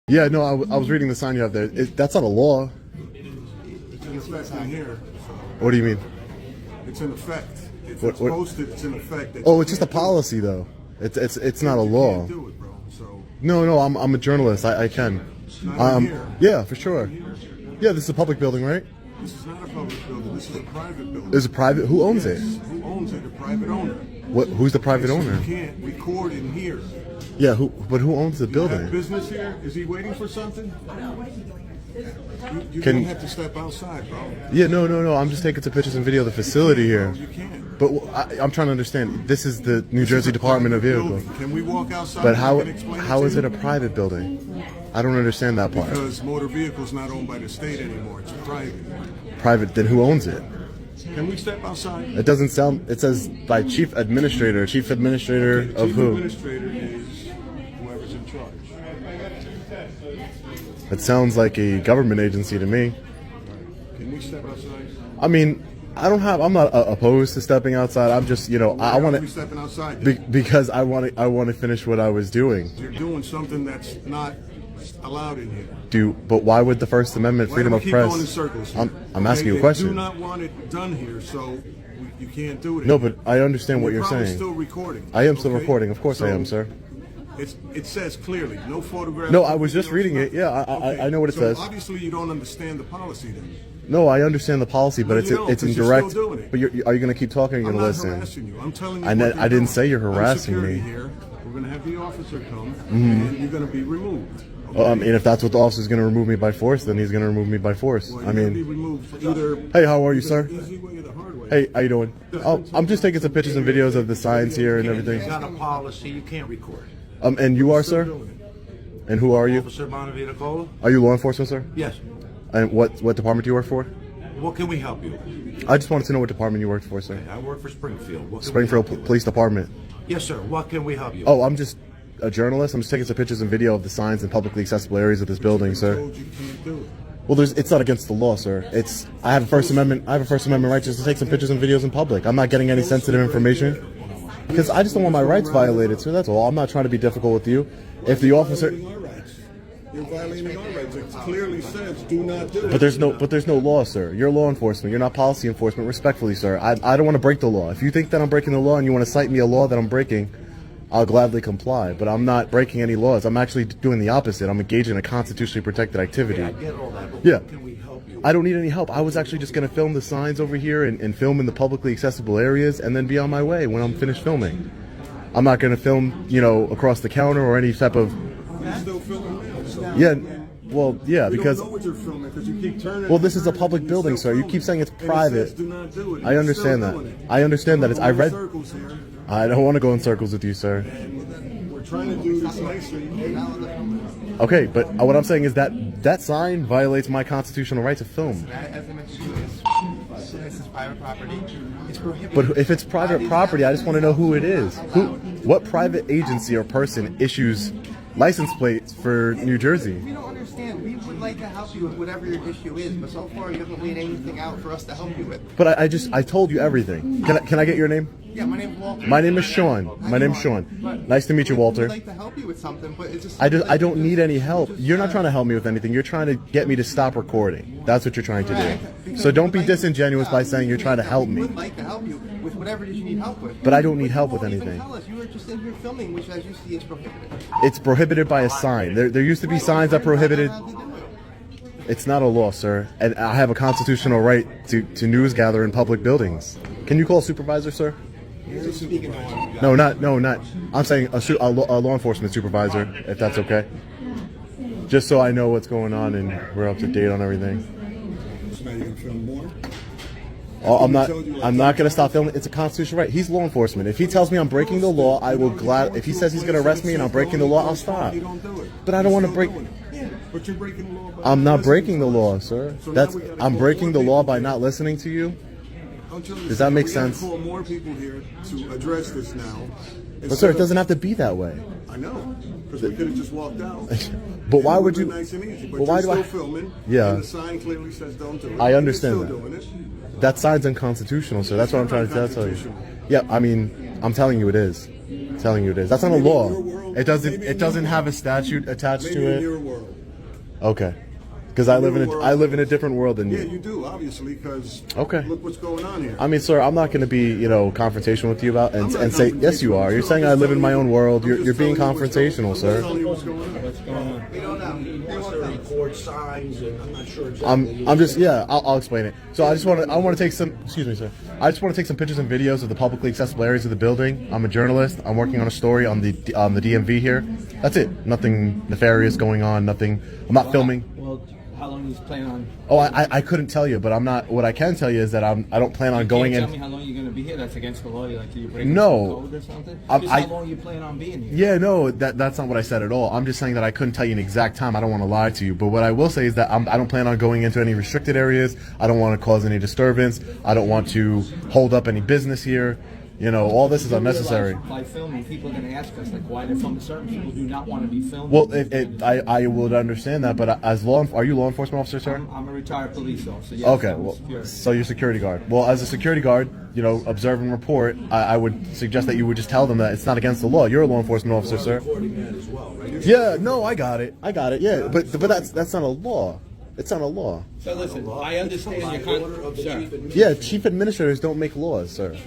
Yeah, no, I was reading the sign you have there. That's not a law. It's in effect in here. What do you mean? It's in effect. If it's posted, it's in effect. Oh, it's just a policy, though. It's not a law. You can't do it, bro. So No, I'm a journalist. I can. not in here. Yeah, for sure. Yeah, this is a public building, right? This is not a public building. This is a private building. Is it private? Who owns it? Who owns it? A private owner. Who's the private owner? You can't record in here. Yeah, but who owns the You have building? business here? Is he waiting for something? You Can- don't have to step outside, bro. Yeah, no. I'm just taking some pictures and video of the facility here. You can't. But I'm trying to understand. This is the New Jersey Department of Vehicle. Can we walk outside? But and I can explain how is to it a you? private building? I don't understand that part. Because motor vehicles not owned by the state anymore. It's private. Private, then who owns it? Can we step outside? It doesn't sound. It says by chief administrator. Chief administrator of Chief who? administrator is whoever's in charge. It sounds like a government agency to me. Can we step outside? I mean, I'm not opposed to stepping outside. I'm just, I Why want are we to stepping outside? then? because I want to finish what I was doing. You're doing something that's not allowed in here. But why would the First Amendment, Why freedom do of we keep press? going in circles here? I'm asking you a They question. do not want it done here, so you can't do it. No, but I understand what You're you're probably saying. still recording. I am still okay? recording. Of course I am, sir. It says clearly, no photograph. No, I was just reading it. Yeah, I know what it says. So obviously you don't understand the policy then. No, I understand the policy, but No, it's you don't, it's 'cause you're indirect. still doing it. But are you going to keep talking? Or are you I'm going not to listen? harassing you. I'm telling you. I didn't doing. say you're I'm harassing security me. Mm-hmm. Here. We're going to have the officer come, and you're going to be removed. Okay? And if that's what the officer's going to remove me by force, then he's going to remove me by force. Well, I you're gonna be mean, removed either. hey, how are you, sir? The easy way or the hard way. Hey, how you doing? Oh, I'm just taking some pictures and videos of the signs here and It's everything. not a policy. You can't record. And you are, Still sir? doing it. And who are you? Officer Bonavita. Are you law enforcement, sir? Yes. And what department do you work for? What can we help you? I just wanted to know what department you worked for, sir. I work for Springfield. What can we Springfield help you with? Police Department. Yes, sir. What can we help you? Oh, I'm just a journalist. I'm just taking some pictures and video of the signs in publicly accessible areas of this building, sir. Told you can't do it. Well, it's not against the law, sir. I have a First Amendment right just to take some pictures and videos in public. I'm not getting any sensitive information because I just don't want my rights violated, sir. That's all. I'm not trying to be difficult with you. If the officer, You're violating our rights. It clearly says do not do it. but there's no law, sir. You're law enforcement. You're not policy enforcement. Respectfully, sir. I don't want to break the law. If you think that I'm breaking the law and you want to cite me a law that I'm breaking, I'll gladly comply. But I'm not breaking any laws. I'm actually doing the opposite. I'm engaging in a constitutionally protected activity. I get all that. But Yeah. What can we help you with? I don't need any help. I was actually just going to film the signs over here and film in the publicly accessible areas and then be on my way when I'm finished filming. I'm not going to film, across the counter or any type of. You're still filming now. So Yeah, well, yeah, we because. don't know what you're filming because you keep turning. Well, this is a public and building, still sir. You filming. keep saying it's And it private. says do not do it. I You're understand still that. doing it. I understand that. I We're read. in circles here. I don't want to go in circles with you, sir. We're trying to do this nicely. Okay, but what I'm saying is that sign violates my constitutional right to film. As I mentioned to you, this is private property. It's prohibited. But if it's private property, I just want to know who it is. What private agency or person issues license plates for New Jersey? We don't understand. We would like to help you with whatever your issue is, but so far you haven't laid anything out for us to help you with. But I told you everything. Can I get your name? Yeah, my name's Walter. My name is Sean. My name's Sean. Nice to meet you, Walter. We'd like to help you with something, but it's just. I don't need any help. You're not trying to help me with anything. You're trying to get me to stop recording. That's what you're trying to do. So don't be disingenuous by saying you're trying to help We me. would like to help you with whatever it is you need help with. But I don't need help you with won't even anything. tell us. You were just in here filming, which, as you see, is prohibited. It's prohibited by a sign. There used to be signs that prohibited. You're not allowed to do it. It's not a law, sir. And I have a constitutional right to news gather in public buildings. Can you call a supervisor, sir? You're just speaking to one. No, not. I'm saying a law enforcement supervisor, if that's okay. Just so I know what's going on and we're up to date on everything. So now you're gonna film more. Oh, I'm not going to stop filming. It's a constitutional right. He's law enforcement. If he tells me I'm breaking the law, I will If he says he's going to arrest me and I'm breaking the law, I'll stop. You don't do it. But I don't want to You're break. still doing it. Yeah, but you're breaking the law. by I'm not listening breaking to the us. law, sir. So now That's we gotta I'm call breaking the more law people by here. not listening to you. Don't you Does that make understand? sense? We gotta call more people here to address this now. But sir, it doesn't have to be that way. I know, because we could have just walked out. But why It would would've you? been nice and easy. But But why you're do I? still filming. Yeah. And the sign clearly says don't do it. I and understand you're that. still doing it. That sign's unconstitutional, sir. That's what I'm trying to tell you. Yeah, I mean, I'm telling you it is. telling you it is. That's not a Maybe in law. your world- It doesn't. maybe It in doesn't your- have a statute attached Maybe to in it. your world. Okay. Because I live in Your a I live in a world. different world than Yeah, you. you do, obviously, because Okay. look what's going on here. I mean, sir, I'm not going to be, confrontational with you about I'm not and say yes, you are. You're confrontational. saying I'm I just live in my telling own you- world. I'm You're just being telling you what's going- confrontational, I'm sir. just telling you what's going on. We don't know. He wants to record signs, and I'm not sure exactly. I'm just I'll explain it. So I want to take some excuse me, sir. I just want to take some pictures and videos of the publicly accessible areas of the building. I'm a journalist. I'm working on a story on the DMV here. That's it. Nothing nefarious going on. Nothing. I'm not filming. Well, how long you plan on? Oh, I couldn't tell you, but I'm not. What I can tell you is that I don't plan on going Tell in. me how long you're going to be here. That's against the law. Like, do you break No. code or something? I- Just I- how long you plan on being here? Yeah, no, that's not what I said at all. I'm just saying that I couldn't tell you an exact time. I don't want to lie to you. But what I will say is that I don't plan on going into any restricted areas. I don't want to cause any disturbance. I don't want to hold up any business here. All this is You unnecessary. realize by filming, people are going to ask us like why they're filming. Certain people do not want to be filmed. Well, I would understand that, but are you law enforcement officer, sir? I'm a retired police officer. Yes, Okay, I'm a well, security. so you're security guard. Well, as a security guard, observe and report. I would suggest that you would just tell them that it's not against the law. You're a law enforcement officer, sir. recording that as well, right? Yeah, no, I got it. Yeah, but that's not a law. It's not a law. So listen, I understand your By order of the sir. chief administrator. Yeah, chief administrators don't make laws, sir.